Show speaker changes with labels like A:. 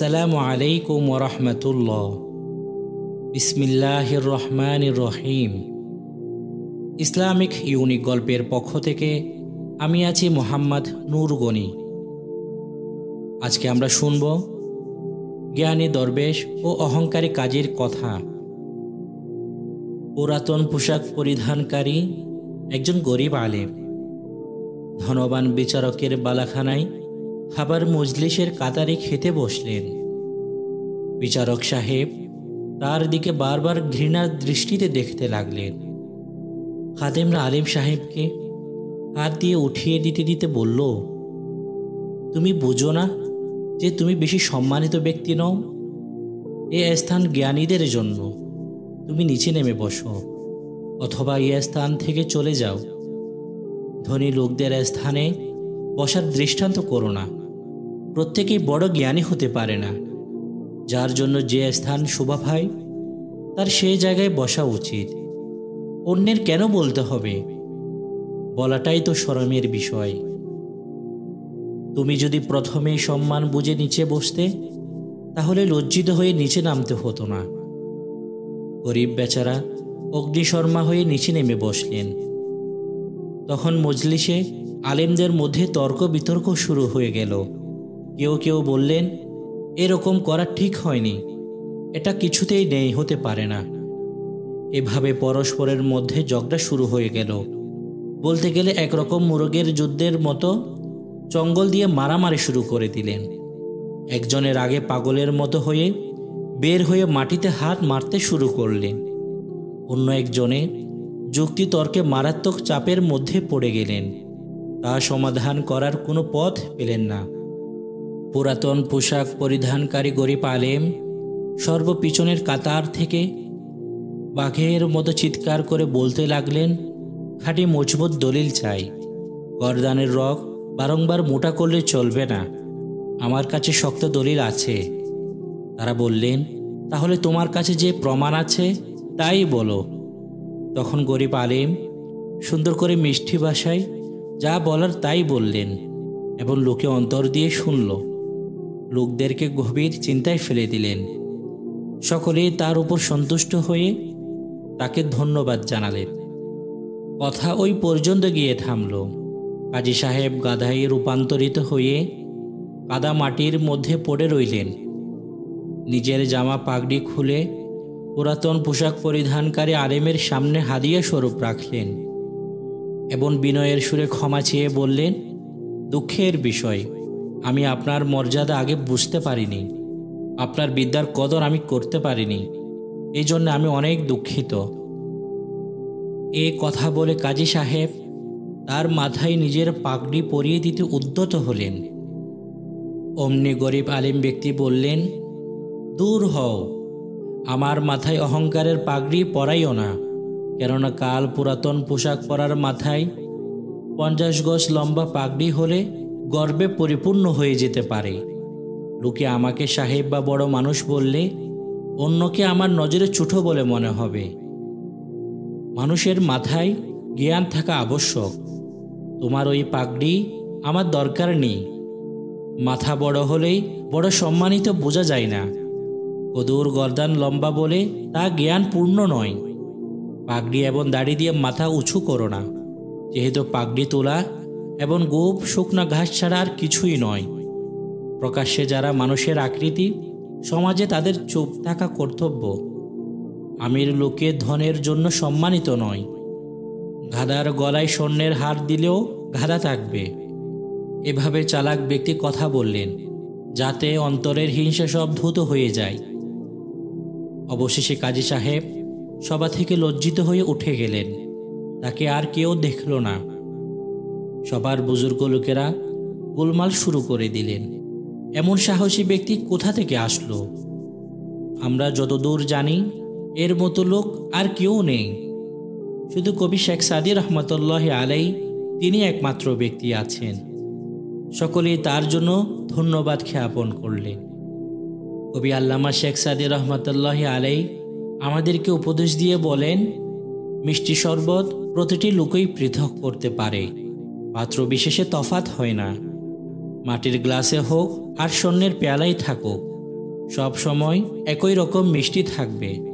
A: আসসালামু আলাইকুম ওয়া রাহমাতুল্লাহ। বিসমিল্লাহির রহমানির রহিম। ইসলামিক ইউনিক গল্পের পক্ষ থেকে আমি আছি মোহাম্মদ নূর গনি। আজকে আমরা শুনব জ্ঞানী দরবেশ ও অহংকারী কাজীর কথা। পুরাতন পোশাক পরিধানকারী একজন গরিব আলেম ধনবান বিচারকের বালাখানায় খাবার মজলিসের কাতারে খেতে বসলেন। বিচারক সাহেব তার দিকে বারবার ঘৃণার দৃষ্টিতে দেখতে লাগলেন। খাদেমরা আলেম সাহেবকে হাত দিয়ে উঠিয়ে দিতে দিতে বলল, তুমি বুঝো না যে তুমি বেশি সম্মানিত ব্যক্তি নও? এ স্থান জ্ঞানীদের জন্য। তুমি নিচে নেমে বসো অথবা এ স্থান থেকে চলে যাও। ধনী লোকদের স্থানে বসার দৃষ্টান্ত করো না। প্রত্যেকেই বড় জ্ঞানী হতে পারে না। যার জন্য যে স্থান শোভা পায় তার সেই জায়গায় বসা উচিত। অন্যের কেন বলতে হবে? বলাটাই তো শরমের বিষয়। তুমি যদি প্রথমেই সম্মান বুঝে নিচে বসতে তাহলে লজ্জিত হয়ে নিচে নামতে হতো না। গরিব বেচারা অগ্নিশর্মা হয়ে নিচে নেমে বসলেন। তখন মজলিসে আলেমদের মধ্যে তর্ক বিতর্ক শুরু হয়ে গেল। কেউ কেউ বললেন, এরকম করা ঠিক হয়নি, এটা কিছুতেই নেই, হতে পারে না। এভাবে পরস্পরের মধ্যে ঝগড়া শুরু হয়ে গেল। বলতে গেলে একরকম মুরগের যুদ্ধের মতো চঙ্গল দিয়ে মারামারি শুরু করে দিলেন। একজনের আগে পাগলের মতো হয়ে বের হয়ে মাটিতে হাত মারতে শুরু করলেন। অন্য একজনে যুক্তিতর্কে মারাত্মক চাপের মধ্যে পড়ে গেলেন। তা সমাধান করার কোনো পথ পেলেন না। পুরাতন পোশাক পরিধানকারী গরিব আলেম সর্বপিছনের কাতার থেকে বাঘের মতো চিৎকার করে বলতে লাগলেন, খাঁটি মজবুত দলিল চাই। গর্দানের রগ বারংবার মোটা করলে চলবে না। আমার কাছে শক্ত দলিল আছে। তারা বললেন, তাহলে তোমার কাছে যে প্রমাণ আছে তাই বলো। তখন গরিব আলেম সুন্দর করে মিষ্টি ভাষায় যা বলার তাই বললেন এবং লোকে অন্তর দিয়ে শুনল। লোকদেরকে গভীর চিন্তায় ফেলে দিলেন। সকলেই তার উপর সন্তুষ্ট হয়ে তাকে ধন্যবাদ জানালেন। কথা ওই পর্যন্ত গিয়ে থামল। কাজী সাহেব গাধায় রূপান্তরিত হয়ে কাদা মাটির মধ্যে পড়ে রইলেন। নিজের জামা পাগড়ি খুলে পুরাতন পোশাক পরিধানকারী আলেমের সামনে হাদিয়া স্বরূপ রাখলেন এবং বিনয়ের সুরে ক্ষমা চেয়ে বললেন, দুঃখের বিষয়, আমি আপনার মর্যাদা আগে বুঝতে পারিনি। আপনার বিদ্যার কদর আমি করতে পারিনি। এই জন্য আমি অনেক দুঃখিত। এ কথা বলে কাজী সাহেব তার মাথায় নিজের পাগড়ি পরিয়ে দিতে উদ্যত হলেন। অমনি গরিব আলেম ব্যক্তি বললেন, দূর হও, আমার মাথায় অহংকারের পাগড়ি পরাইও না। কেননা কাল পুরাতন পোশাক পরার মাথায় 50 গজ লম্বা পাগড়ি হলে গর্বে পরিপূর্ণ হয়ে যেতে পারে। লোকে আমাকে সাহেব বা বড় মানুষ বললে অন্যকে আমার নজরে ছোট বলে মনে হবে। মানুষের মাথায় জ্ঞান থাকা আবশ্যক। তোমার ওই পাগড়ি আমার দরকার নেই। মাথা বড় হলেই বড় সম্মানিত বোঝা যায় না। কদুর গর্দান লম্বা বলে তা জ্ঞান পূর্ণ নয়। পাগড়ি এবং দাড়ি দিয়ে মাথা উঁচু করো না, যেহেতু পাগড়ি তোলা এবং গোপ শুকনা ঘাস ছাড়া আর কিছুই নয়। প্রকাশ্যে যারা মানুষের আকৃতি, সমাজে তাদের চুপ থাকা কর্তব্য। আমির লোকে ধনের জন্য সম্মানিত নয়। গাধার গলায় স্বর্ণের হার দিলেও গাধা থাকবে। এভাবে চালাক ব্যক্তি কথা বললেন যাতে অন্তরের হিংসা সব ধূত হয়ে যায়। অবশেষে কাজী সাহেব সভা থেকে লজ্জিত হয়ে উঠে গেলেন। তাকে আর কেউ দেখল না। সবার বুজুর্গ লোকেরা গোলমাল শুরু করে দিলেন, এমন সাহসী ব্যক্তি কোথা থেকে আসলো? আমরা যতদূর জানি এর মতো লোক আর কেউ নেই। শুধু কবি শেখ সাদী রহমতুল্লাহ আলাই তিনি একমাত্র ব্যক্তি আছেন। সকলেই তার জন্য ধন্যবাদ জ্ঞাপন করলেন। কবি আল্লামা শেখ সাদী রহমতুল্লাহ আলাই আমাদেরকে উপদেশ দিয়ে বলেন, মিষ্টি শরবত প্রতিটি লোকই পৃথক করতে পারে, পাত্র বিশেষে তফাৎ হয় না। মাটির গ্লাসে হোক আর স্বর্ণের পেয়ালাই থাকুক, সব সময় একই রকম মিষ্টি থাকবে।